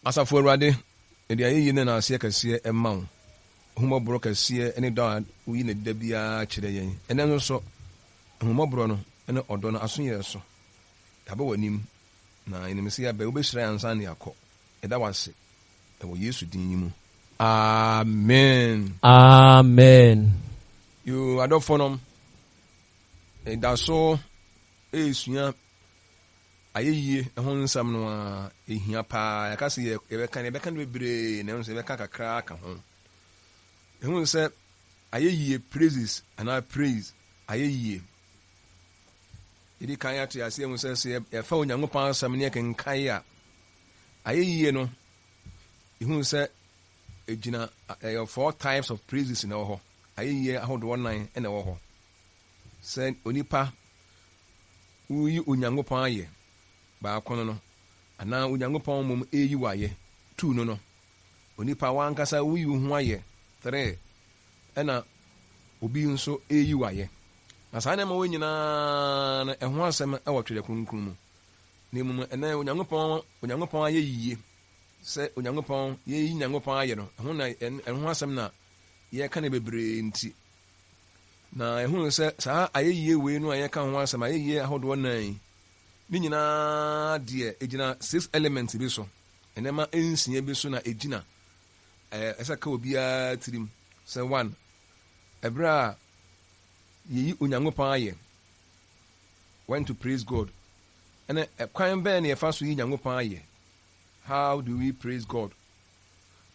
Asafo Awurade, edi ayi ne na ase kɛseɛ ɛma wo. Homɔborɔ kɛseɛ ne dɔ a woyi ne da biara kyerɛ yɛn. Ɛnɛ no so homɔborɔ no ne ɔdɔ no aso yɛ so. Yɛabɛ w'anim na ɛnim sɛ yɛabɛ wobɛhyira yɛn ansa ne yɛakɔ. Ɛda wase ɛwɔ Yesu din yi mu. Amen. Amen. You adɔfo nom ɛda so ɛsua ayɛyie ɛho nsɛm no a ɛhia paa. Yɛka sɛ yɛbɛka no bebree na ɛho sɛ yɛbɛka kakra ka ho. Ɛhu sɛ ayɛyie praises anaa praise ayɛyie. Yɛdi kan ato aseɛ mu sɛ yɛfa Onyankopɔn asɛm ne yɛkenkae a ayɛyie no ɛhu sɛ ɛgyina 4 types of praises na ɛwɔ hɔ. Ayɛyie ahodoɔ 9 ɛna ɛwɔ hɔ. Sɛ onipa woyi Onyankopɔn ayɛ baako no anaa Onyankopɔn mmom ɛyi wɔ ayɛ 2 no onipa wankasa woyi wo ho ayɛ 3 ɛna obi nso ɛyi wɔ ayɛ. Na saa nneɛma wɔ nyinaa no ɛho asɛm ɛwɔ Twerɛ Kronkron mu. Na mmom ɛnɛ Onyankopɔn ayɛ yie sɛ Onyankopɔn yɛyi Nyankopɔn ayɛ no ɛho asɛm na yɛka ne bebree nti. Na ɛhu sɛ saa ayɛyie wei no a yɛka ho asɛm ayɛyie ahodoɔ 9 ne nyinaa deɛ ɛgyina 6 elements bi so. Ɛnɛma 9 bi so na ɛgyina ɛsɛ ka obiara tirim. Sɛ 1 ɛberɛ a yɛyi Onyankopɔn ayɛ, when to praise God. Ɛnɛ ɛkwan bɛɛ ne yɛfa so yi Nyankopɔn ayɛ. How do we praise God?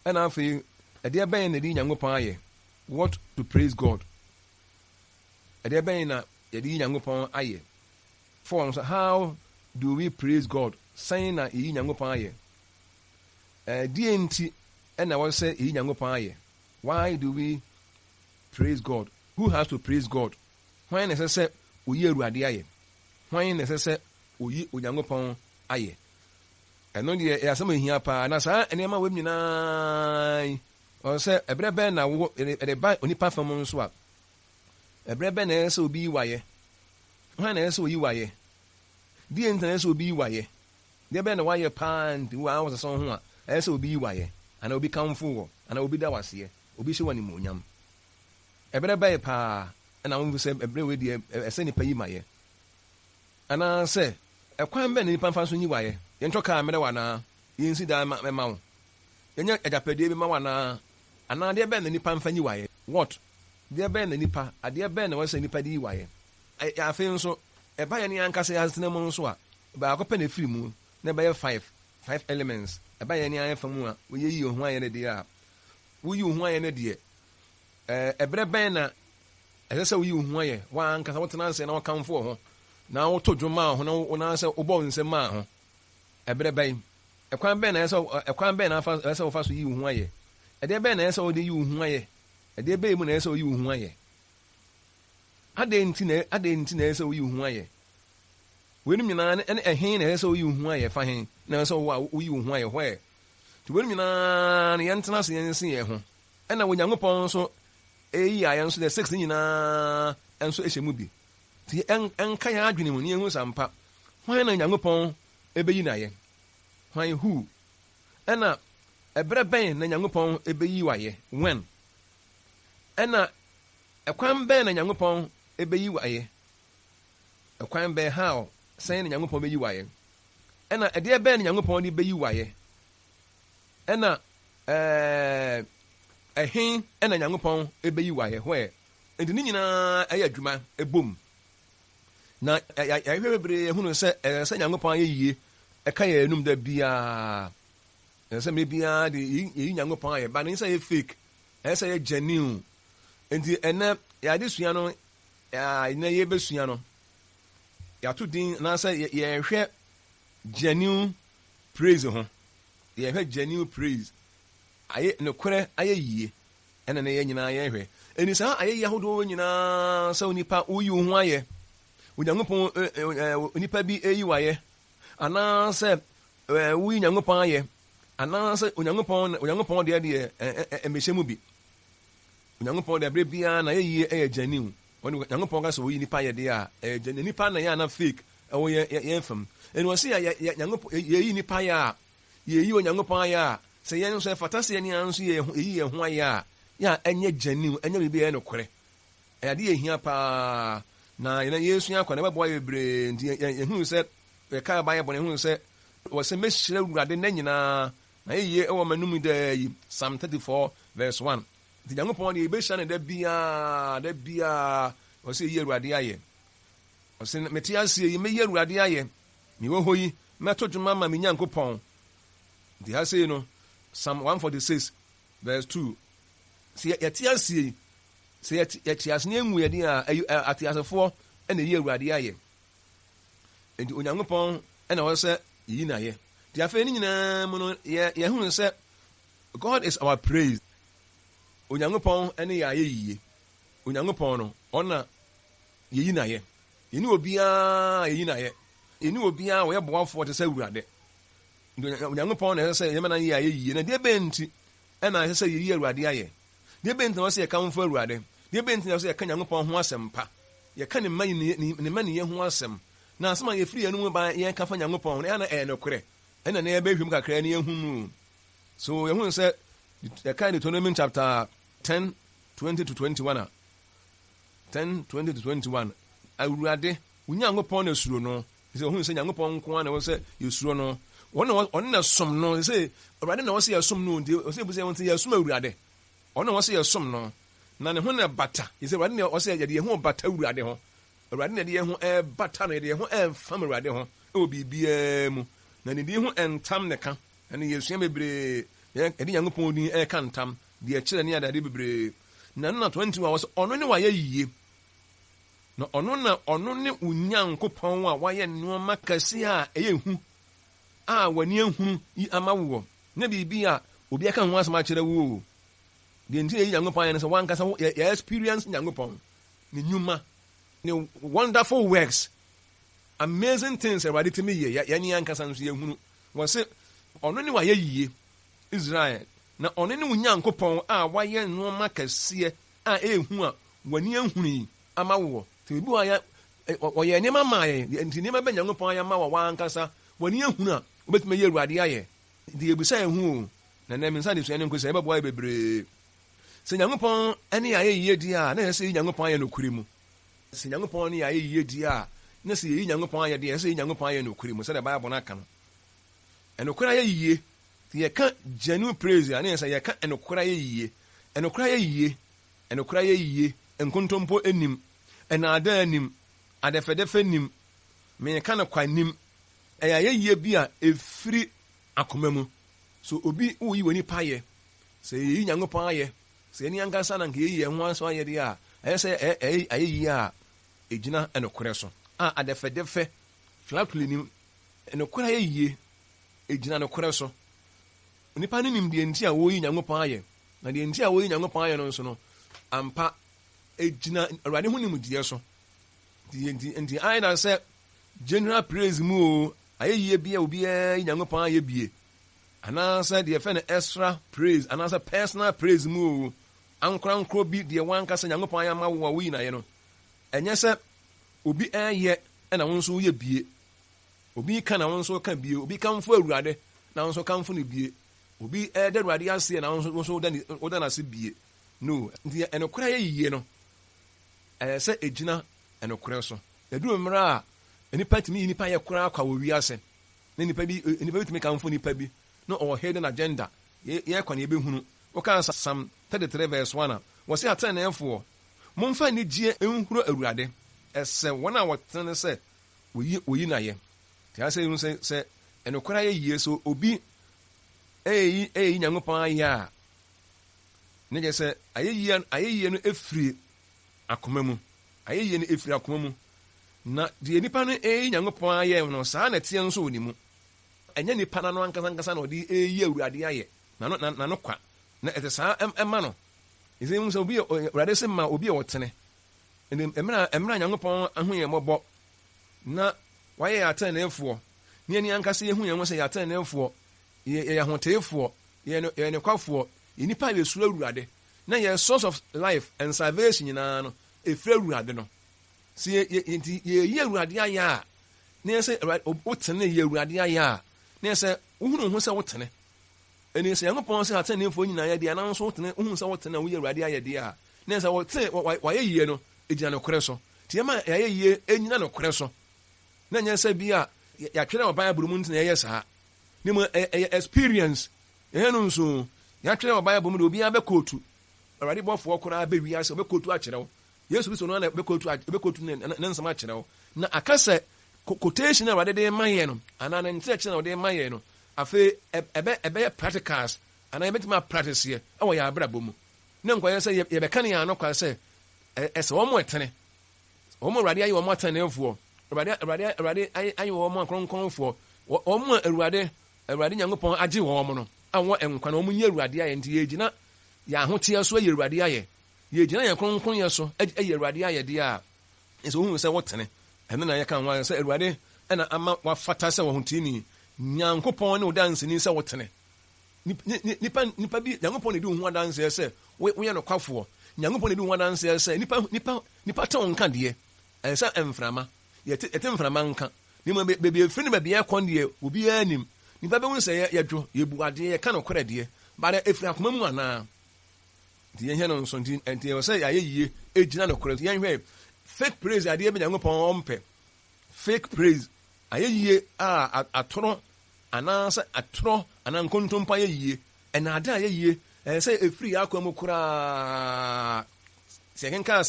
Ɛna afei ɛdeɛ bɛn na yɛde yi Nyankopɔn ayɛ? What to praise God? Ɛdeɛ bɛn na yɛde yi Nyankopɔn ayɛ? 4 so how do we praise God? Sɛn na yɛyi Nyankopɔn ayɛ? Deɛ nti ɛna wɔ sɛ yɛyi Nyankopɔn ayɛ? Why do we praise God? Who has to praise God? Hwan na ɛsɛ sɛ oyi Awurade ayɛ? Hwan na ɛsɛ sɛ oyi Onyankopɔn ayɛ? Ɛno deɛ ɛyɛ asɛm ahia paa. Na saa nneɛma wɔ nyinaa ɔwɔ sɛ ɛberɛ bɛn na ɛde ba onipa fam nso a ɛberɛ bɛn na ɛyɛ sɛ obi yi wayɛ? Hwan na ɛyɛ sɛ oyi wayɛ? Deɛ nti na ɛyɛ sɛ obi yi wayɛ? Deɛ bɛn na wayɛ paa nti wo a wɔsɛ sɛ ho a ɛyɛ sɛ obi yi wayɛ? Anaa obi kamfo wɔ? Anaa obi da waseɛ? Obi hyɛ wɔ animuonyam? Ɛberɛ bɛyɛ paa ɛna wo sɛ ɛberɛ wei deɛ ɛsɛ nipa yi mayɛ? Anaasɛ ɛkwan bɛn na nipa mfa so yi wayɛ? Yɛntwɔ kaa mmerɛ wɔ anaa? Yɛnsi daa mɛma wo? Yɛnyɛ agyapadeɛ bi ma wɔ anaa? Anaa deɛ bɛn na nipa mfa yi wayɛ? What? Deɛ bɛn na nipa? Adeɛ bɛn na wɔsɛ nipa de yi wayɛ? Afei nso ɛba yɛ ne ankasa yɛ asena mu nso a baako pɛ na ɛfiri mu na ɛbɛyɛ 5 elements. Ɛba yɛ ne ayɛ fa mu a woyɛyi wo ho ayɛ no deɛ a woyi wo ho ayɛ no deɛ ɛberɛ bɛn na ɛsɛ sɛ woyi wo ho ayɛ? Wankasa wotena ase na wɔkamfo wɔ ho na woto dwom maa ho na wonaasɛ wobɔ nsɛm maa ho. Ɛberɛ bɛn? Ɛkwan bɛn na ɛsɛ sɛ wofa so yi wo ho ayɛ? Ɛdeɛ bɛn na ɛsɛ sɛ wode yi wo ho ayɛ? Ɛdeɛ bɛn mu na ɛsɛ sɛ woyi wo ho ayɛ? Adɛn nti na ɛsɛ sɛ woyi wo ho ayɛ? Weinom nyinaa ɛne ɛhen na ɛsɛ sɛ woyi wo ho ayɛ? Fa hen na ɛsɛ sɛ woyi wo ho ayɛ hɔ? Nti weinom nyinaa no yɛntena ase yɛnsi yɛn ho. Ɛna Onyankopɔn nso ɛyi ayɛ nso deɛ 6 nyinaa nso ɛhyɛ mu bi. Nti ɛnka yɛn adwene mu ne yɛhu sampa. Hwan na Onyankopɔn ɛbɛyi no ayɛ? Hwan? Who? Ɛna ɛberɛ bɛn na Nyankopɔn ɛbɛyi wayɛ? When? Ɛna ɛkwan bɛn na Nyankopɔn ɛbɛyi wayɛ? Ɛkwan bɛn? How? Sɛn na Nyankopɔn bɛyi wayɛ? Ɛna ɛdeɛ bɛn na Nyankopɔn de bɛyi wayɛ? Ɛna ɛhen ɛna Nyankopɔn ɛbɛyi wayɛ? Hwɛ. Nti ne nyinaa ɛyɛ adwuma ɛbom. Na yɛhwɛ bebree hunu sɛ sɛ Nyankopɔn ayɛ yie ɛka yɛ anum da biara. Ɛsɛ mmerɛ biara de yɛyi Nyankopɔn ayɛ ba ne sɛ yɛ fake. Ɛsɛ yɛ genuine. Nti ɛnɛ yɛade sua no ɛnɛ yɛbɛsua no yɛato din anaasɛ yɛhwɛ genuine praise ho. Yɛhwɛ genuine praise. Ayɛ nokorɛ ayɛ yie ɛna ne yɛ nyinaa yɛhwɛ. Ɛni saa ayɛ yie ahodoɔ nyinaa sɛ onipa woyi wo ho ayɛ. Onyankopɔn onipa bi ɛyi wayɛ. Anaasɛ woyi Nyankopɔn ayɛ. Anaasɛ Onyankopɔn deɛ ɛmmɛhyɛ mu bi. Onyankopɔn deɛ berɛ biara na yɛyie ɛyɛ genuine. Onyankopɔn ka sɛ woyi nipa ayɛ deɛ a ɛyɛ genuine. Nipa na yɛ ana fake ɛwɔ yɛn fam. Ɛni wɔ sɛ Nyankopɔn yɛyi nipa ayɛ a ye Onyankopɔn ayɛ sɛ yɛn nso ɛfata sɛ yɛn nso yɛ ho ayɛ a yɛ ɛnyɛ gyanim ɛnyɛ biribi yɛ nokorɛ ɛyade yɛ hia paa na yɛn Yesu akɔ na bɛboa yɛ bebree nti yɛhu sɛ yɛka ba yɛ bɔ ne hu sɛ wɔsɛ mɛhyira Awurade na nyinaa na yɛyɛ ɛwɔ manum da yi Psalm 34 verse 1 nti Nyankopɔn de yɛbɛhyira ne da biara wɔsɛ yɛ Awurade ayɛ wɔsɛ mete ase yi mɛyɛ Awurade ayɛ mewɔ hɔ yi mɛto dwuma ma me Nyankopɔn nti ha sei no Psalm 146 verse 2 sɛ yɛte ase yi sɛ yɛte ase ne ɛnwu yɛde a ate asefoɔ ɛna yɛ Awurade ayɛ nti Onyankopɔn ɛna wɔ sɛ yi na yɛ nti afei ne nyinaa mu no yɛhunu sɛ God is our praise Onyankopɔn ɛne yɛ ayɛ yie Onyankopɔn no ɔna yɛyi na yɛ yɛne obiara yɛyi na yɛ yɛne obiara wɔyɛ boafoɔ te sɛ Awurade Onyankopɔn na ɛsɛ sɛ yɛmana yɛ ayɛ yie na deɛ bɛnti ɛna ɛsɛ sɛ yɛyi Awurade ayɛ deɛ bɛnti na wɔsɛ yɛkamfo Awurade deɛ bɛnti na wɔsɛ yɛka Nyankopɔn ho asɛm pa yɛka ne mma ne yɛ ho asɛm na asɛm a yɛfiri yɛn mu ba yɛn kafa Nyankopɔn na ɛna ɛyɛ nokorɛ ɛna na yɛbɛhwem kakra ne yɛhunu so yɛhunu sɛ yɛka Deuteronomy chapter 10 20 to 21 a 10 20 to 21 Awurade Onyankopɔn na suro no sɛ yɛhunu sɛ Nyankopɔn nko na wɔ sɛ yɛsuro no ɔno na som no sɛ Awurade na wɔ sɛ yɛsom no nti ɔsɛ ebu sɛ wɔn sɛ yɛsom Awurade ɔno wɔ sɛ yɛsom no na ne ho na bata yɛsɛ Awurade na wɔ sɛ yɛde yɛn ho bata Awurade ho Awurade na yɛde yɛn ho bata no yɛde yɛn ho ɛmfam Awurade ho ɛwɔ biribiara mu na ne din ho ɛntam ne ka ɛne yɛsua bebree yɛde Nyankopɔn din ɛka ntam deɛ ɛkyerɛ ne adade bebree na no na 20 a wɔ sɛ ɔno ne wayɛ yie na ɔno ne Onyankopɔn a wayɛ nneɛma kɛse a ɛyɛ hu a w'ani ahunu yi ama wo na biribi a obi aka ho asɛm akyerɛ wo deɛ nti yɛyi Nyankopɔn ayɛ no sɛ wankasa yɛ experience Nyankopɔn ne nnwuma ne wonderful works amazing things Awurade tumi yɛ yɛne ankasa nso yɛhunu wɔ sɛ ɔno ne wayɛ yie Israel na ɔno ne Onyankopɔn a wayɛ nneɛma kɛseɛ a ɛhu a w'ani ahunu yi ama wo nti ebi ɔyɛ nneɛma maa yɛ nti nneɛma bɛ Nyankopɔn ayɛ ma wɔ wankasa w'ani ahunu a wobɛtumi yɛ Awurade ayɛ nti yɛbisa yɛn ho na nam nsa de sua ne nko sɛ ɛbɛboa yɛ bebree sɛ Nyankopɔn ne ayɛ yie di a na yɛ sɛ Nyankopɔn ayɛ nokuri mu sɛ Nyankopɔn ne ayɛ yie di a na sɛ yɛyi Nyankopɔn ayɛ di a sɛ Nyankopɔn ayɛ nokuri mu sɛdeɛ Bible no aka no ɛnokora ayɛ yie nti yɛka genuine praise a ne yɛ sɛ yɛka ɛnokora ayɛ yie ɛnokora ayɛ yie ɛnokora ayɛ yie nkontompo anim ɛnaada anim adɛfɛdɛfɛ nim meka no kwa nim ɛyɛ ayɛ yie bi a ɛfiri akoma mu so obi woyi w'ani pa yɛ sɛ yɛyi Nyankopɔn ayɛ sɛ yɛni ankasa na nka yɛyi yɛn ho aso ayɛ deɛ a ɛyɛ sɛ ayɛ yie a ɛgyina ɛnokorɛ so a adɛfɛdɛfɛ flatly nim ɛnokorɛ ayɛ yie ɛgyina nokorɛ so nipa no nim deɛ nti a wɔyi Nyankopɔn ayɛ na deɛ nti a wɔyi Nyankopɔn ayɛ no nso no ampa ɛgyina Awurade ho nimdeɛ so nti ayɛ na sɛ general praise mu o ayɛ yie bia obiara yi Nyankopɔn ayɛ bie anaasɛ deɛ fɛ no extra praise anaasɛ personal praise mu o ankorankoro bi deɛ wankasa Nyankopɔn ayɛ ama wo a woyi n'ayɛ no ɛnyɛ sɛ obi ɛyɛ ɛna wo nso woyɛ bie obi ka na wo nso ka bie obi kamfo Awurade na wo nso kamfo ne bie obi ɛda Awurade ase na wo nso woda n'ase bie no nti ɛnokorɛ yɛ yie no ɛyɛ sɛ ɛgyina ɛnokorɛ so ɛduru mmerɛ a nipa tumi yi nipa yɛ koraa kwa wɔ wiase na nipa bi tumi kamfo nipa bi na ɔwɔ hidden agenda yɛ kwa na yɛbɛhunu wɔka Psalm 33 verse 1 a wɔse atenenefoɔ momfa anigyeɛ nhuro Awurade ɛsɛ wɔn a wɔtene sɛ woyi n'ayɛ nti asɛ yi sɛ ɛnokorɛ yɛ yie so obi ɛyɛyi Nyankopɔn ayɛ a ne gyɛ sɛ ayɛyie no ɛfiri akoma mu ayɛyie no ɛfiri akoma mu na deɛ nipa no ɛyi Nyankopɔn ayɛ no saa na ɛteɛ nso wɔ ne mu ɛnyɛ nipa no ankasa na ɔde ɛyi Awurade ayɛ na no kwa na ɛte saa ɛma no ɛsɛ mu sɛ obi Awurade sɛ ma obi a wɔtene mmerɛ Nyankopɔn aho yɛ mmɔbɔ na wayɛ yɛ atenenefoɔ ne ani ankasa yɛhu yɛn ho sɛ yɛ atenenefoɔ yɛyɛ ahoteefoɔ yɛyɛ nokwafoɔ yɛ nipa a yɛsuro Awurade na yɛ source of life and salvation nyinaa no ɛfiri Awurade no sɛ yɛyi Awurade ayɛ a na yɛ sɛ wotene yɛ Awurade ayɛ a na sɛ wohunu ho sɛ wotene ɛne sɛ Nyankopɔn sɛ atenefoɔ nyinaa yɛ deɛ anan so wotene wohunu sɛ wotene a woyɛ Awurade ayɛ deɛ a na sɛ wɔte wayɛ yie no egyina no korɛ so tie ma yɛayɛ yie enyina no korɛ so na nyɛ sɛ bi a yɛatwerɛ wɔ Bible mu ntina yɛyɛ saa ne mu ɛyɛ experience ɛhɛ no nso yɛatwerɛ wɔ Bible mu de obiara bɛkɔɔtu Awurade bɔfoɔ koraa bɛwi ase ɔbɛkɔɔtu akyerɛ wo Yesu Kristo no na bɛkɔɔtu ne nsɛm akyerɛ wo na aka sɛ quotation na Awurade de ma yɛ no anaa ne nkyerɛkyerɛ na ɔde ma yɛ no afei ɛbɛyɛ practicals anaa yɛbɛtumi apractice yɛ ɛwɔ yɛ abrabɔ mu na nkɔyɛ sɛ yɛbɛka ne yɛn ano kwa sɛ ɛsɛ wɔn ɛtene wɔn Awurade ayɛ wɔn atenefoɔ Awurade ayɛ wɔn akronkronfoɔ wɔn Awurade Nyankopɔn agye wɔn no awɔ nkwa na wɔn nyɛ Awurade ayɛ nti yɛgyina yɛn ahoteɛ so ayɛ Awurade ayɛ yɛgyina yɛn kronkronyɛ so ayɛ Awurade ayɛ deɛ a ɛsɛ ohun sɛ wɔtene ɛno na yɛka ho sɛ Awurade ɛna ama wafata sɛ wɔn tini Nyankopɔn ne wo danseni sɛ wotene nipa bi Nyankopɔn ne di ho adanseɛ sɛ woyɛ no kwafoɔ Nyankopɔn ne di ho adanseɛ sɛ nipa te wo nka deɛ ɛsɛ mframa yɛte mframa nka ne mu beebi efiri ne beebi ɛkɔn deɛ obiara nim nipa bɛhu sɛ yɛdwo yɛbu adeɛ yɛka no korɛ deɛ bada efiri akoma mu anaa nti yɛhɛ no nso nti yɛwɔ sɛ yɛayɛ yie egyina no korɛ nti yɛhwɛ fake praise adeɛ bi Nyankopɔn ɔmpɛ fake praise ayɛ yie a atoro anaasɛ atorɔ anaa nkontompa yɛ yie ɛnaade a yɛ yie sɛ efiri yɛ akɔ mu koraa sɛ yɛkenka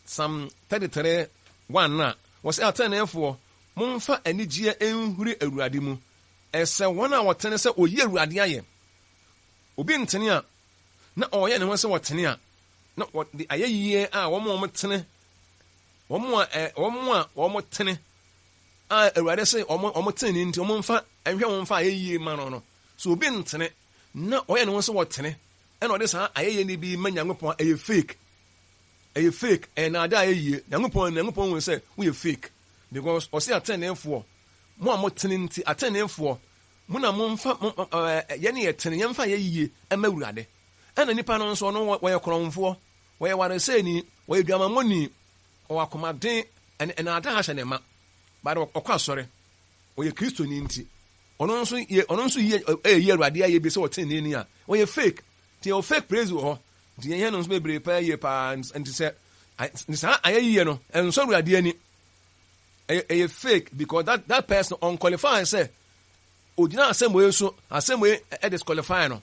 sam 33:1 na wɔsɛ atenefoɔ momfa anigyeɛ nhuri Awurade mu ɛsɛ wɔn a wɔtene sɛ oyi Awurade ayɛ obi ntene a na ɔyɛ ne ho sɛ wɔtene a na wɔde ayɛ yie a wɔn tene wɔn tene a Awurade sɛ wɔn tene ne nti wɔn mfa ɛhwɛ wɔn mfa ayɛ yie ma no so obi ntene na ɔyɛ ne ho sɛ wɔtene ɛna ɔde saa ayɛ yie ne bi ma Nyankopɔn ɛyɛ fake ɛnaade ayɛ yie Nyankopɔn hu sɛ woyɛ fake because ɔsɛ atenefoɔ mo a motene nti atenefoɔ mo na momfa yɛne yɛtene yɛmfa yɛ yie ɛma Awurade ɛna nipa no nso no wɔyɛ korɔmfoɔ wɔyɛ waresɛni wɔyɛ dwamammɔni ɔwɔ akomaden ɛnaade ahyɛ ne ma bade ɔkɔ asɔre ɔyɛ kristoni nti ɔno nso yɛ Awurade ayɛ bi sɛ ɔtene ni a ɔyɛ fake nti ɔyɛ fake praise wɔ hɔ nti yɛn no nso bebree paa yie paa nti sɛ saa ayɛ yie no ɛnsɔ Awurade ani ɛyɛ fake because that person unqualified sɛ ogyina asɛm so asɛm disqualify no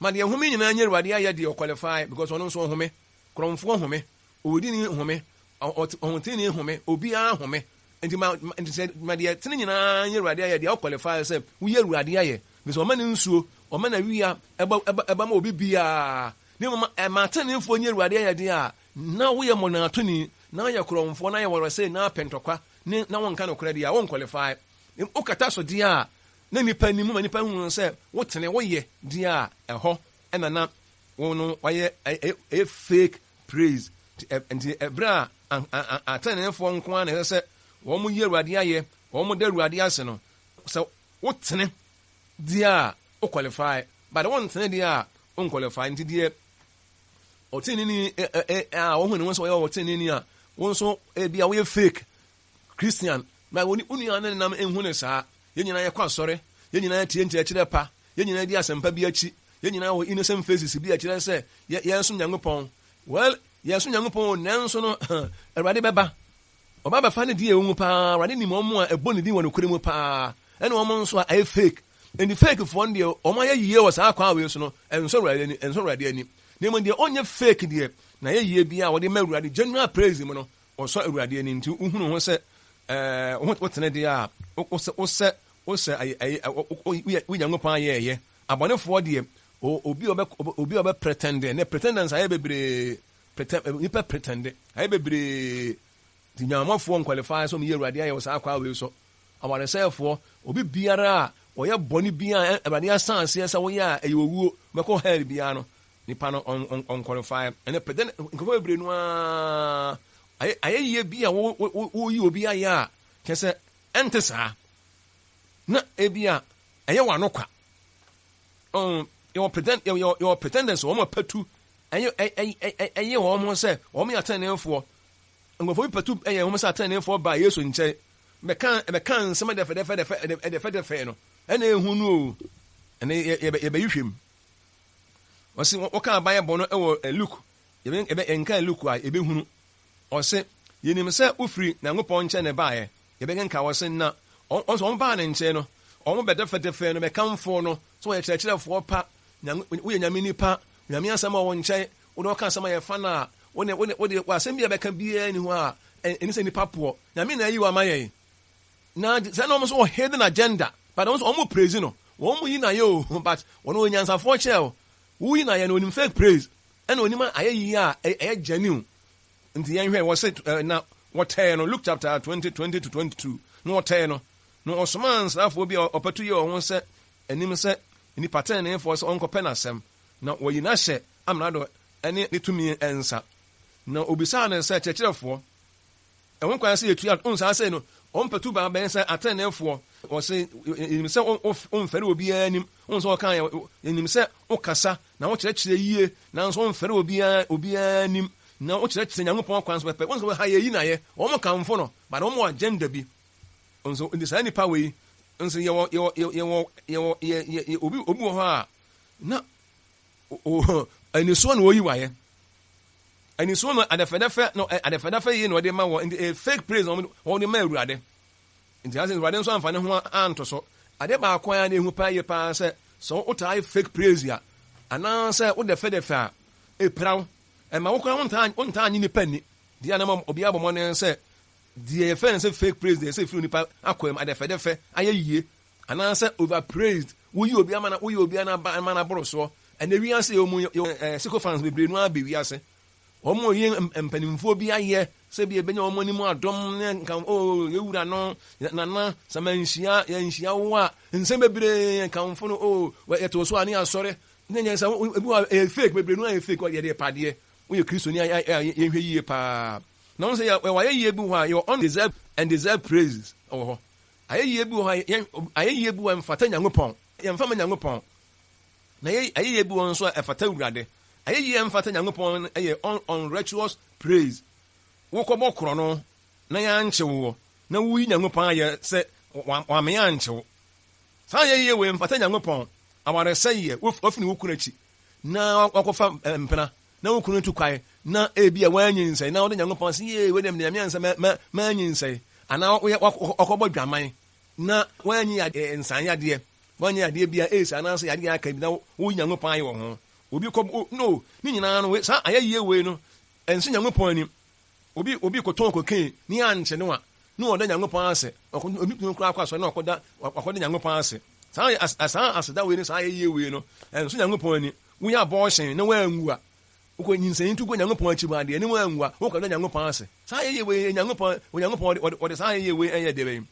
ma deɛ home nyinaa nyɛ Awurade ayɛ deɛ ɔqualify because ɔno nso home korɔmfoɔ home owudini home ɔhotini home obiara home nti ma deɛ tene nyinaa nyɛ Awurade ayɛ deɛ ɔqualify sɛ woyɛ Awurade ayɛ because ɔma ne nsuo ɔma na wia ɛba ma obi biara ne ma atenefoɔ nyɛ Awurade ayɛ deɛ a na woyɛ mɔnaatoni na yɛ korɔmfoɔ na yɛ wɔrɔsɛ na pɛntɔkwa ne na wɔnka no korɛ deɛ a wɔn qualify wokata so deɛ a na nipa nim ma nipa hu sɛ wotene woyɛ deɛ a ɛhɔ ɛna na wɔn no wɔyɛ a fake praise nti ɛbrɛ a atenefoɔ nko ara na ɛsɛ sɛ wɔn mo yɛ Awurade ayɛ wɔn mo da Awurade ase no sɛ wotene deɛ a wo qualify but wɔn tene deɛ a wɔn qualify nti deɛ ɔtene ni a wɔn ho ne wɔn sɛ wɔyɛ ɔtene ni a wɔn nso ebi a wɔyɛ fake Christian na wɔn nua ne nam ehu ne saa yɛn nyinaa yɛkɔ asɔre yɛn nyinaa tie nkyerɛkyerɛ pa yɛn nyinaa di asɛmpa bi akyi yɛn nyinaa wɔ innocent faces bi akyerɛ sɛ yɛn so Nyankopɔn well yɛn so Nyankopɔn nanso no Awurade bɛba ɔba bɛfa ne di ɛwɔ mu paa Awurade nim wɔn a ɛbɔ ne din wɔ ne kure mu paa ɛna wɔn nso a ɛyɛ fake ɛni fake foɔ no deɛ wɔn ayɛ yie wɔ saa akwan wei so no ɛnso Awurade ani na mu deɛ ɔnyɛ fake deɛ na yɛ yie bi a wɔde ma Awurade general praise mu no ɔsɔ Awurade ani nti uhunu ho sɛ wotene deɛ a wosɛ Nyankopɔn ayɛɛyɛ abɔnefoɔ deɛ obi ɔbɛ pretende ne pretenders ayɛ bebree nipa pretende ayɛ bebree nti nyamafoɔ nkwalify sɛ ɔmyɛ Awurade ayɛ wɔ saa akwa wei so awaresɛfoɔ obi biara a ɔyɛ bɔne biara Awurade asan aseɛ sɛ woyɛ a ɛyɛ owuo mɛkɔ hell biara no nipa no ɔnkwalify ɛne pretende nkɔfɔ bebree no a ayɛ yie bi a woyi obi ayɛ a kyɛ sɛ ɛnte saa na ebi a ɛyɛ wano kwa yɛwɔ pretenders wɔn apatu ɛyɛ wɔn sɛ wɔn yɛ atenefoɔ nkɔfɔ bi patu ɛyɛ wɔn sɛ atenefoɔ ba Yesu nkyɛn bɛka nsɛm ɛdɛfɛdɛfɛ no ene ehunu o ene ye be yihwem ose woka Bible no ewo Luke ye enka Luke a ebe hunu ose yenim se ufiri na ngopon nche ne baaye ye be nka wose na on ba ne nche no on be defedefe no be kamfo no so ye kyerɛkyerɛfo pa wo ye nyame nipa nyame asɛm a wo nche wo do ka asɛm ye fa na wo asɛm bia be ka bia ni ho a eni se nipa po nyame na yi wa maye na ZENO almost a hidden agenda but also almost praise no wo mu yi na yo but wo no nyansafo kyerɛ wo yi na ye no nim fake praise and onima ayi a genuine nti yen hwe wo se na what no Luke chapter 20 to 22 no what no osman safo bi opatu ye ho se anim se ni pattern na for se onko penasem na wo yi na hye amrado ene netumi ensa na obisa na se kyerɛkyerɛfo ɛwon kwan se yetu onsa se no ompatu ba ben se atenefo wo se nim se onfere obi anim onso kan nim se okasa na wo kyerɛkyerɛ yie na nso onfere obi anim na wo kyerɛkyerɛ Nyankopɔn kwan so pepe onso ha yi na ye wo mo kanfo no ba na wo mo agenda bi onso ndi sa nipa we onso ye obi wo ha na ani so na oyi waye ani so no adefedefe yi no de ma wo ndi fake praise wo de ma awurade nti ase awurade nso amfane ho anto so ade ba akwan na ehu pa ye pa se so utai fake praise ya ana se wo defedefe a epraw ma wo kwan wonta anyi nipa ni dia na obi abomọ ne se die ye fe se fake praise de se firi nipa akwam adefedefe ayeyie ana se over praised wo yi obi amana wo yi obi ana boro so and wi ase yo mu sycophants bebre no abe wi ase omo yi mpanimfo bi aye se bi ebenya omo ni mu adom ne nkan yewura no nana samanhia ya nhia wo a nsem bebre nkanfo no yeto so ani asore nenya sa ebi fake bebre no fake ye de pade wo ye Kristo ni ye hwe yie pa na won say wa ye yie bi ho a you undeserved and deserve praises ho aye yie bi ho aye yie bi ho mfata Nyankopɔn ye mfa ma Nyankopɔn na aye yie bi ho nso efata urade aye yie mfata Nyankopɔn ye unrighteous praise wo ko bokoro no na ya nchewo na wuyi Nyankopɔn aye se wa me ya nchewo sa ye yie we mfata Nyankopɔn aware seye ofini wo kunachi na wakofa mpena na wo kunu tu kwae na ebia wanyinsai na wo de Nyankopɔn se ye we dem ne amiansa ma anyinsai ana okobo dwaman na wanyi ensan yade wanyi yade bia esa na so yade aka bi na wo Nyankopɔn aye wo ho obi ko no ni nyina no sa ayeye we no enso Nyankopɔn ani obi ko ton ko kan ni anche ne wa no wo de Nyankopɔn ase obi kunu kura akwa so na okoda Nyankopɔn ase sa aseda we ni sa ayeye we no enso Nyankopɔn ani wo ya abortion na wanwu a uko nyinsan tu ko Nyankopɔn achi ba de ni wanwu a wo ko de Nyankopɔn ase sa ayeye we Nyankopɔn o de sa ayeye we eye de be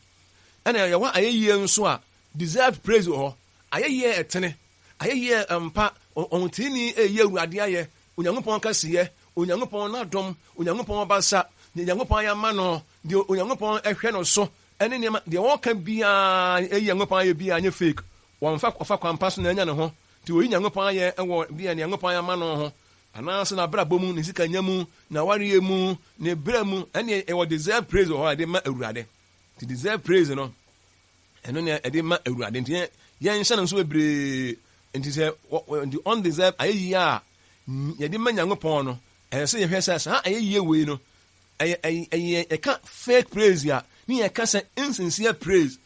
ana ya wa ayeye nso a deserve praise ho ayeye etene ayeye mpa ontini eye awurade aye Onyankopɔn kasiye Onyankopɔn na dom Onyankopɔn basa Onyankopɔn ya ma no de Onyankopɔn ehwe no so ene ne de wo ka bia eye Onyankopɔn aye bia anye fake wonfa kwampa so na anya ne ho ti oyi Onyankopɔn aye ewo bia ne Onyankopɔn ya ma no ho ana so na brabo mu ne sika nyamu na wariye mu ne bramu ene e wo deserve praise ho ade ma awurade ti deserve praise no eno ne ade ma awurade nti ye nhyɛ no so bebre nti se the undeserved ayeyi a ye de ma Nyankopɔn no se ye hwɛ sa ayeyi we no e ka fake praise ya ni ye ka say insincere praise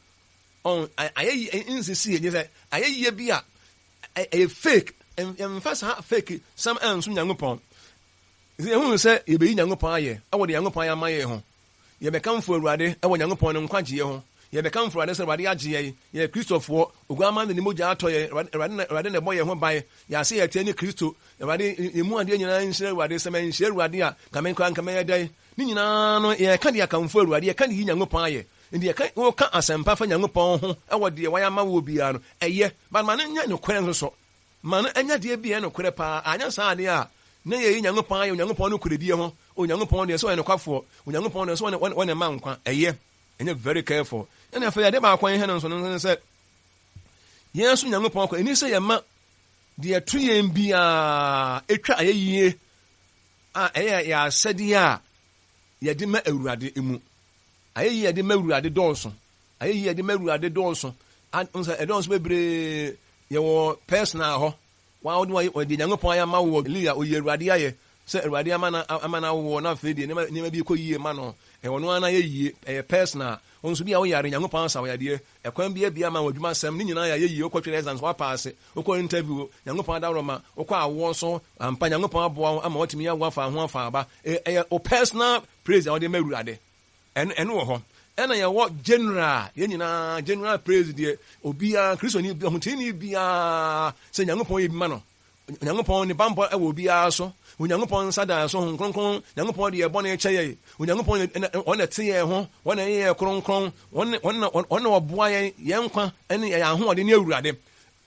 on ayeyi insincere ye say ayeyi bi a fake em fa sa fake some anso Nyankopɔn ye hu se ye be Nyankopɔn aye awo de Nyankopɔn ya ma ye ho ye be kamfo awurade awo Nyankopɔn no nkwaje ye ho ye be kamfo awurade se awurade agye ye Kristofo oguama ne mogya atɔ ye awurade ne bɔ ye ho ban ya se ye tani Kristo awurade emu ade nyina nhyira awurade se man nhyira awurade a kamen kwan kamen ye dai ni nyina no ye ka de kamfo awurade ye ka de Nyankopɔn aye ndi ye ka wo ka asempa fa Nyankopɔn ho awo de waya ma wo bia no eye ba man nya no kwere nso man anya de bia no kwere pa anya sa de a na ye Nyankopɔn aye Nyankopɔn no kwere die ho Onyankopɔn de so ye no kwafo Onyankopɔn de so wona ma nkwa eye enye very careful ena fa ya de ba kwan he no so no se yesu Nyankopɔn kwa eni se ye ma de atuyen bia etwa ayeye a eye ya sedi a ye de ma awurade emu ayeye ye de ma awurade donso ayeye ye de ma awurade donso unsa edons bebre ye wo personal ho wa wo de Nyankopɔn ya ma wo Elia oye Awurade aye se Awurade amana wo na fe de ne bi ko yie ma no e wono ana ye yie personal onso bia wo yare Nyankopɔn sa wo yade ekwan bia ma wadwuma asɛm ne nyina ya ye yie okotwere exams wa pass okɔ interview Nyankopɔn da roma okɔ awo so ampa Nyankopɔn aboa ama watimi ya fa ho afa aba o personal praise wo de ma Awurade en wo ho ena ye wo general ye nyina general praise de obia Kristoni bi hotini bia se Nyankopɔn ye bi ma no Nyankopɔn ne bambo e wo bia so Onyankopɔn sada so kronkron Nyankopɔn de yebɔ ne kyeye Onyankopɔn on te ye ho won ye kronkron on oboa ye nkwa ene ye ahode ne Awurade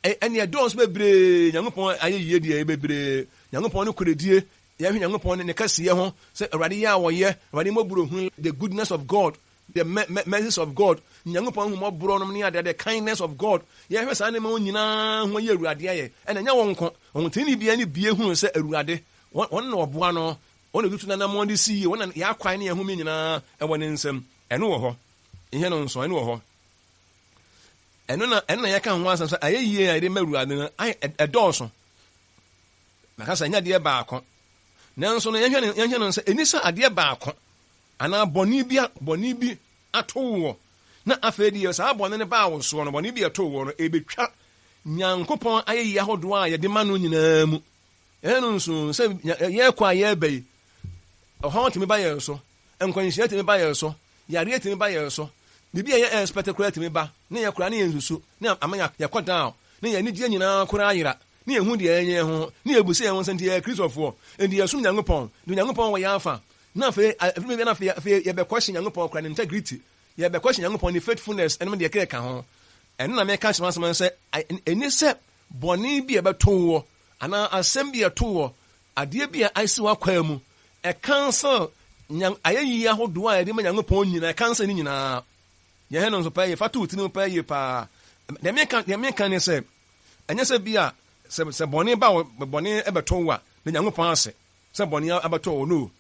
ene dons bebre Nyankopɔn aye yie de bebre Nyankopɔn ne koredie ye hwe Nyankopɔn ne kasiye ho se Awurade ya wo ye Awurade moburo hu the goodness of God, the mercy of God, Nyankopɔn hu moburo no ne ade the kindness of God ye hwe sa ne ma nyina ho ye Awurade aye ene nya wonko on tini bia ne bie hu se Awurade won no oboa no won no bitu na na mo de si won ya kwan ne ehumi nyina e won nsem eno wo ho ihe no nso eno wo ho eno na ya ka ho asem say ayeyie ya de ma Awurade no ai edoso maka sa nya de baako nanso no yehwe no say enisa ade baako ana boni bi atowo na afedi yo sa boni ne ba wo so no boni bi atowo no ebetwa Nyankopɔn ayeyie ahodo a ye de ma no nyina mu eno nso se ye kwa ye bai ho timi ba ye so enkwanhia timi ba ye so yare timi ba ye so bibi ye spectacular timi ba ne ye kura ne ye nsusu ne amanya ye down ne ye nidie nyina kura ayira ne ye hu de enye ho ne ye busa ye ho senti ye Christopher endi ye sum Nyankopɔn du Nyankopɔn wo ya afa na fe afimi na fe ye be question Nyankopɔn kura integrity ye be question Nyankopɔn ni faithfulness eno de ye ka ho eno na me ka chima asem se eni se boni bi e beto wo ana asem bi eto ade bi a isi wa kwa mu e cancel ayeyi ahodo a de ma Nyankopɔn nyina e cancel ni nyina ye he no so pa ye fatu tinu pa ye pa de me kan ne se anya se bi a se boni ba boni e beto wa de Nyankopɔn ase se boni abeto wo no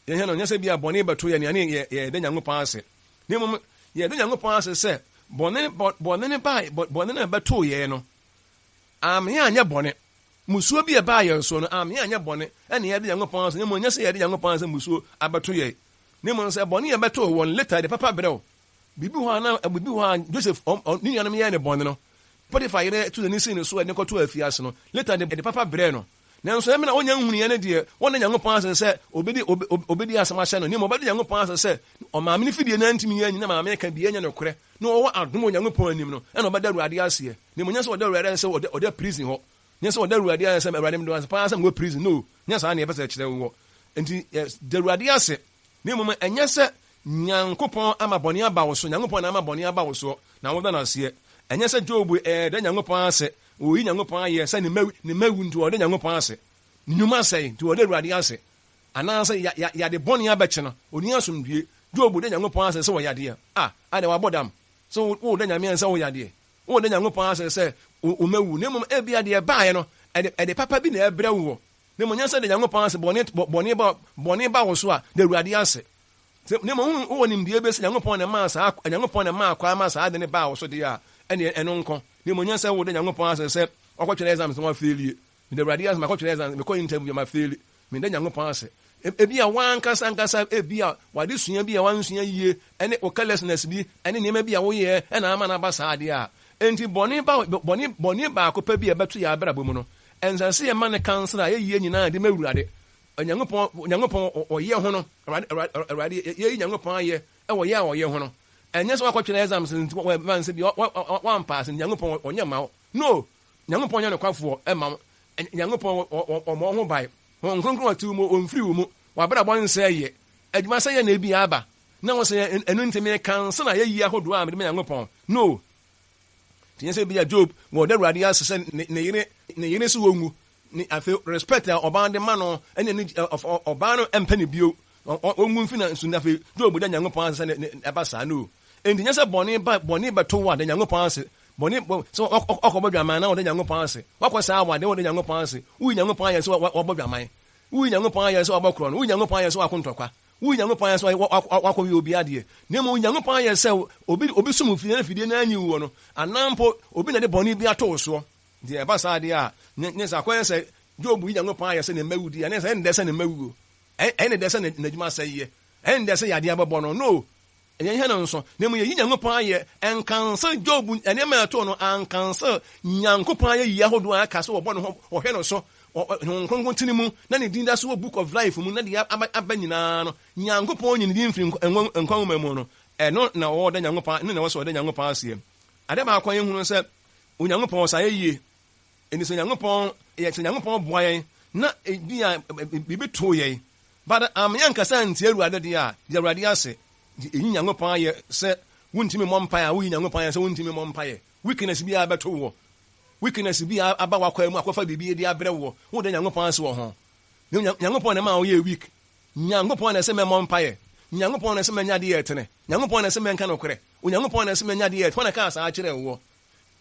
ye he no anya se bi a boni beto ye ne ye de Nyankopɔn ase ne mum ye de Nyankopɔn ase se boni na beto ye no ye anya boni musuo bi eba ye so no ye anya bone ene ye de Nyankopɔn so ne mo nya se ye de Nyankopɔn so musuo abeto ye ne mo se bone ye beto won later de papa brew bibi ho Joseph ni yanam ye ne bone no Potiphar ye to the sin so ne koto afiase no later de papa brew no nanso e me na onya nhunu ye ne de won Nyankopɔn so se obedi asama hye no ne mo obedi Nyankopɔn so se o maame ne fidie na ntimi ye nyina maame ka bi enya ne korɛ no wo adom Nyankopɔn anim no ene obeda Awurade ase ne mo nya se oda Awurade se oda prison ho nyesa oda Awurade ase Awurade mdo ase pa ase go prison no nyesa na ye pese kire wo enti de Awurade ase ne mo enye se Nyankopɔn ama bɔne aba wo so Nyankopɔn na ama bɔne aba wo so na wo da na ase enye se Job de Nyankopɔn ase oyi Nyankopɔn aye se ne mawu ntu ode Nyankopɔn ase nyuma ase ntu ode Awurade ase ana se ya de bɔne abache no oni asomdue Job de Nyankopɔn ase se wo yade ade wa bodam so wo de Nyame ase wo yade wo de Nyankopɔn ase se o mawu ne mum ebia de baaye no de papa bi na ebre wo ne mo nyansa de Nyankopɔn ase bɔne ba wo so a de Awurade ase ne mo wo nim de ebesi Nyankopɔn na ma sa Nyankopɔn na ma akwa ma sa de ne ba wo so de a ene eno nko ne mo nyansa wo de Nyankopɔn ase se okotwere exam so ma failie me de Awurade ase ma kotwere exam me ko interview ma failie me de Nyankopɔn ase ebia wankasa ebia wade sua bia wansua yie ene o carelessness bi ene ne ma bia wo ye ena ama na ba sa de a enti bɔne ba ko pa bi e beto ya abra bomu no ensase ye ma ne kansela ye yie nyina de ma Awurade Nyankopɔn oyɛ ho no Awurade ye Nyankopɔn ayɛ e wo ye a oyɛ ho no enye so akɔtwere exams nti wa nse bi wan pass Nyankopɔn onye ma no Nyankopɔn nya ne kwafo e ma Nyankopɔn ɔmo ho bai won kronkron atu mu onfiri wo mu wa bra bɔ nse ye adwuma sɛ ye na ebi aba na wo sɛ enu ntimi kansela ye yie ahodo a me de Nyankopɔn no tinya se bia Job wo de Awurade ase se ne yire se wongu ni afi respect oba de ma no ene ni oba no empa ne bio ongu mfi na nsu na afi Job de Nyankopɔn ase ne aba sa no entinya se bɔne ba to wa de Nyankopɔn ase bɔne so okobodwaman na wo de Nyankopɔn ase wakosa wa de wo de Nyankopɔn ase wi Nyankopɔn ayɛ se wobodwaman wi Nyankopɔn ayɛ se wobokro no wi Nyankopɔn ayɛ se wakontokwa wo Nyankopɔn so wakɔ wi obi ade na mo Nyankopɔn yɛ sɛ obi sum fidie na anyi wo no anampo obi na de bɔne bi ato so de eba saa de a ne sa kɔyɛ sɛ Job yi Nyankopɔn yɛ sɛ ne mawudi ne sɛ ne sɛ ne mawu ne de sɛ ne adwuma sɛ yɛ ne de sɛ yade abɛbɔ no ɛyɛ hɛ no nso na mo yɛ Nyankopɔn ayɛ enkansa Job ene ma to no ankansa Nyankopɔn ayɛ yi ahodo aka sɛ wɔbɔ no ho ɔhwɛ no so nkonkon tini mu na ne din da so book of life mu na de aba nyinaa no Nyankopɔn nyi ne din firi nkwanwoma mu no ɛno na wɔwɔ da Nyankopɔn ne na wɔsɔ da Nyankopɔn aseɛ ade ba akwan ehunu sɛ Onyankopɔn sa yɛ eni sɛ Nyankopɔn boa yɛn na ebi a bibi to yɛn but amyan kasa ntie Awurade de a Awurade ase eyi Nyankopɔn ayɛ sɛ wontimi mmɔ mpae a woyi Nyankopɔn ayɛ sɛ wontimi mmɔ mpae weakness bi a bɛto wɔ weakness bi aba wakwa mu akɔfa bibi de abrɛ wɔ wo de Nyankopɔn ase wɔ ho Nyankopɔn na ma wo yɛ weak Nyankopɔn na sɛ mɛmmɔ mpae Nyankopɔn na sɛ mɛnya de yɛ tene Nyankopɔn na sɛ mɛnka no korɛ Onyankopɔn na sɛ mɛnya de yɛ tene ka asa akyerɛ wo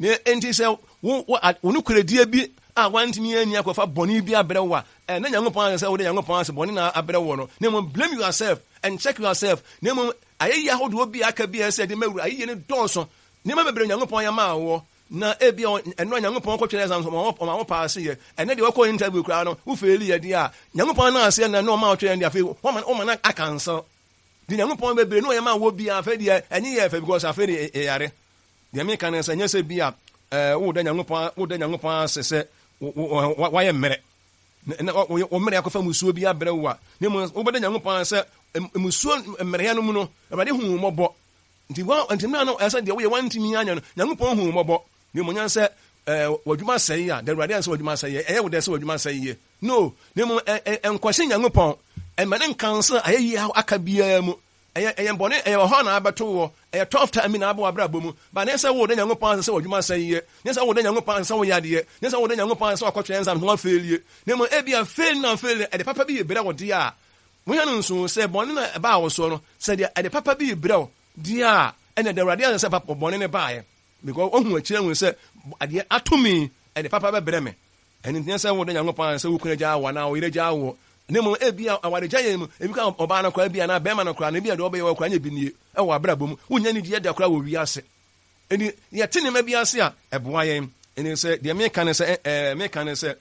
ne enti sɛ wo no koredie bi a wantimi ani akɔfa bɔne bi abrɛ wo a na Nyankopɔn sɛ wo de Nyankopɔn ase bɔne na abrɛ wo no ne mo blame yourself and check yourself ne mo ayeyi ahodo bi aka bi ɛsɛ de mawura ayeyi ne dɔɔso ne ma bebre Nyankopɔn ya ma wo na ebi ɛno Nyankopɔn kɔtwere exam so ma wo pass yɛ ɛne de wɔkɔ interview kra no wo fail yɛ de a Nyankopɔn na ase na no ma ɔtwere de afei wo na akanso de Nyankopɔn bebre no yɛ ma wo bi afei de ɛnye yɛ afei because afei de yare de me kan sɛ nyɛ sɛ bi a wo de Nyankopɔn ase sɛ wayɛ mmerɛ na wo mmerɛ akɔfa musuo bi abrɛ wo a ne mo wo bɛda Nyankopɔn sɛ musuo mmerɛ no mu no Awurade hu mmɔbɔ nti na no ɛsɛ deɛ woyɛ wantimi anya no Nyankopɔn hu mmɔbɔ ne mo nya sɛ wadwuma sɛe a de Awurade sɛ wadwuma sɛe ɛyɛ wo dɛ sɛ wadwuma sɛe no ne mo ɛnkwɔhye Nyankopɔn ɛmɛne nkansa ayɛyi aka biara mu ɛyɛ bɔne ɛyɛ hɔ na abɛto wɔ ɛyɛ tough time na aba wabra bomu ba ne sɛ wo de Nyankopɔn sɛ wadwuma sɛe ne sɛ wo de Nyankopɔn sɛ wo yadeɛ ne sɛ wo de Nyankopɔn sɛ wakɔtwɛn exam no fail ne mo ebia fail ɛde papa bi yɛ brɛ wo de a mo ya no nso sɛ bɔne na ba wo so no sɛ de ɛde papa bi yɛ brɛ wo de a ɛna de Awurade sɛ papa bɔne ne baayɛ because ohu akyire hu sɛ adeɛ atomi ɛde papa bɛbrɛ me ɛne ntia sɛ wo de Nyankopɔn sɛ wo kuna gya wo na wo yere gya wo ne mo ebia awade gya yɛ mu ebi ka ɔba na kora bia na bɛma na kora na bia de ɔbɛyɛ wo kora nya bi nie ɛwɔ abrabɔ mu wonya ne die da kora wɔ wi ase ɛni yɛte ne ma bi ase a ɛboa yɛn ɛni sɛ deɛ meka ne sɛ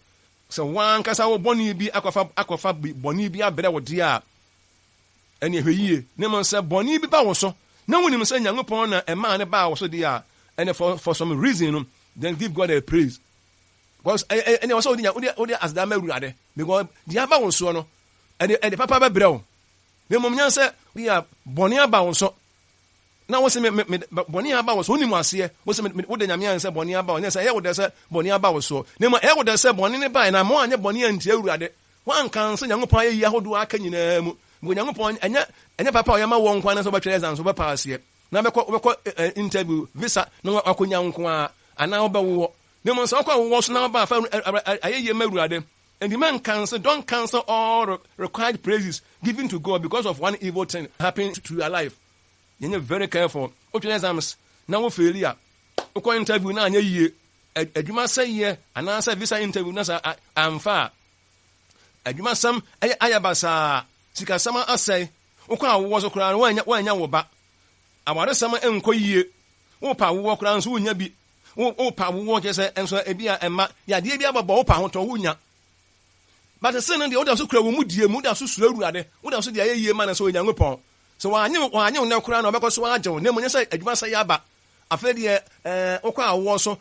sɛ wankasa wo bɔne bi akɔfa bɔne bi abrɛ wo de a ɛne ɛhwɛ yie ne mo sɛ bɔne bi ba wo so na wonim sɛ Nyankopɔn na ɛma ne ba wo so de a ɛne for some reason no then give God a praise because ɛne wɔ sɛ wode aseda ma Awurade because deɛ aba wo so no ɛde papa bɛbrɛ wo ne mmom nya sɛ bi a bɔne aba wo so na wo sɛ bɔne aba wo so wonim aseɛ wo sɛ wode Nyame an sɛ bɔne aba wo ne sɛ ɛyɛ wo dɛ sɛ bɔne aba wo so ne mmom ɛyɛ wo dɛ sɛ bɔne ne bae na ma anyɛ bɔne antia Awurade woanka sɛ Nyankopɔn ayɛyi ahodoɔ aka nyinaa mu bo Nyankopɔn ɛnyɛ papa a ɔyɛ ma wɔ nkwa na sɛ wobɛtwerɛ exam so wobɛpa aseɛ na wobɛkɔ interview visa na wakɔnya nko a anaa wobɛwowɔ ne mmom sɛ wokɔ wowɔ so na woba afa ayɛyie ma Awurade and the man don't cancel all required praises given to God because of one evil thing happening to your life. You're very careful. Open exams. Now failure. Oko interview na anya yie. Adwuma say ye and answer visa interview na sa amfa. Adwuma sam ayabasa. Sika sama asai. Oko awo so kura wanya wo ba. Aware sama enko yie. Wo pa wo kura nso wonya bi. Wo pa wo je se enso ebia emma. Ya de bia babo wo pa ho to wonya. But the sin in the order so kura wo mu die mu da so sura Awurade. Wo da so de ayeye ma na so Onyankopɔn. So wanye na kura na obekɔ so agyew. Ne mu nyɛ sɛ adwuma sɛ yaba. Afɛ de okɔ awo so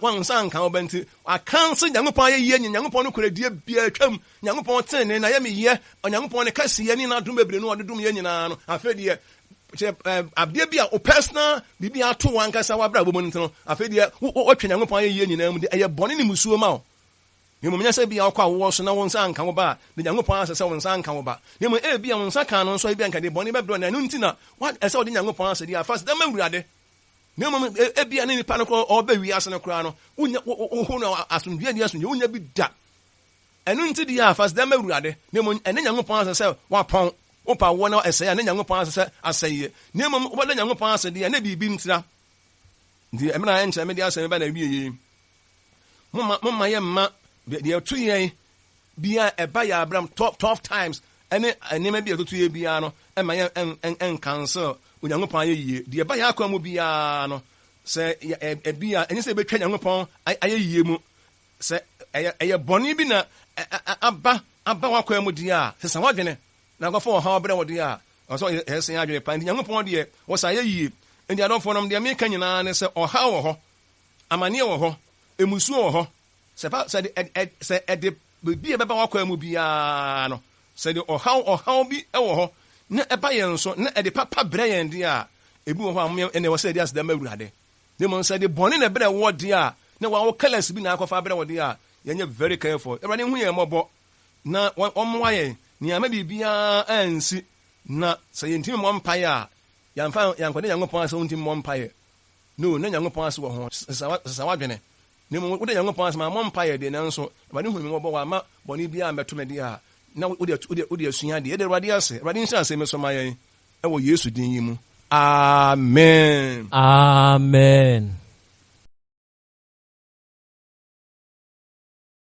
wan san kan obenti. Akanse Nyankopɔn ayeye Nyankopɔn no kura die bia twam. Nyankopɔn tene na yɛ meyɛ. Onyankopɔn ne kasiye ni na dum bebre no ɔde dum yɛ nyinaa no. Afɛ de abde bia o personal bibia ato wankasa wabra bɔ mu ntino. Afɛ de wotwe Nyankopɔn ayeye nyinaa mu de ɛyɛ bɔne ne musuo ma o. Nemo nya sɛ bia akɔ awo so na won sa anka wo ba de Nyankopɔn asɛ sɛ won sa anka wo ba nemo bia won sa kan no so bia anka de bɔne bɛbrɔ na no ntina what ɛsɛ wode Nyankopɔn asɛ dia fast dama Awurade nemo bia ne nipa no kɔ ɔba wi ase no kora no wonya wo no asomdua dia so wonya bi da ɛno nti dia fast dama Awurade nemo ɛne Nyankopɔn asɛ sɛ wapɔn wopa wo na ɛsɛ ɛne Nyankopɔn asɛ sɛ asɛye nemo wode Nyankopɔn asɛ dia na bibi ntira ndi ɛmena ɛnkyɛ me dia asɛ me ba na wiye moma yɛ ma deɛ to yɛn bia ɛba yɛ abram tough times ene enema bi atoto ye bia no ema ye en cancel onyankopɔn ayɛ yie de ba ya akwa mu bia no sɛ bia enye sɛ betwa nyankopɔn ayɛ yie mu sɛ ɛyɛ bɔne bi na aba wakwa mu dia sɛ sa wadwene na akɔfo ɔhaw brɛ wode a ɔsɔ ɛsɛn adwene pa nyankopɔn de wɔsa ayɛ yie ndi adɔfo nom de meka nyinaa ne sɛ ɔhaw wɔ hɔ amane wɔ hɔ emusuo wɔ hɔ sɛ ɛde bi ɛbɛba wakwa mu bia no sɛ de ɔhaw bi ɛwɔ hɔ na ɛba yɛn so na ɛde papa brɛ yɛn de a ebi wɔ hɔ a ɛna wɔ sɛ ɛde aseda ma awurade de mo sɛ de bɔne na brɛ wɔ de a na wɔn colors bi na akɔfa brɛ wɔ de a yɛnyɛ very careful awurade hu yɛn mmɔbɔ na wɔmmoa yɛn nneɛma biribiara ansi na sɛ yɛntimi mmɔ mpaeɛ a yɛnkɔde nyankopɔn asɛ wontimi mmɔ mpaeɛ no na nyankopɔn ase wɔ ho sesa wadwene na mmom wode nyankopɔn asɛ mammɔ mpaeɛ deɛ nanso awurade hu me mmɔbɔ wɔ ama bɔne biara mmɛto me deɛ a na wode asua deɛ yɛde awurade ase awurade nhyɛ asɛm so ma yɛn ɛwɔ yesu din yi mu amen.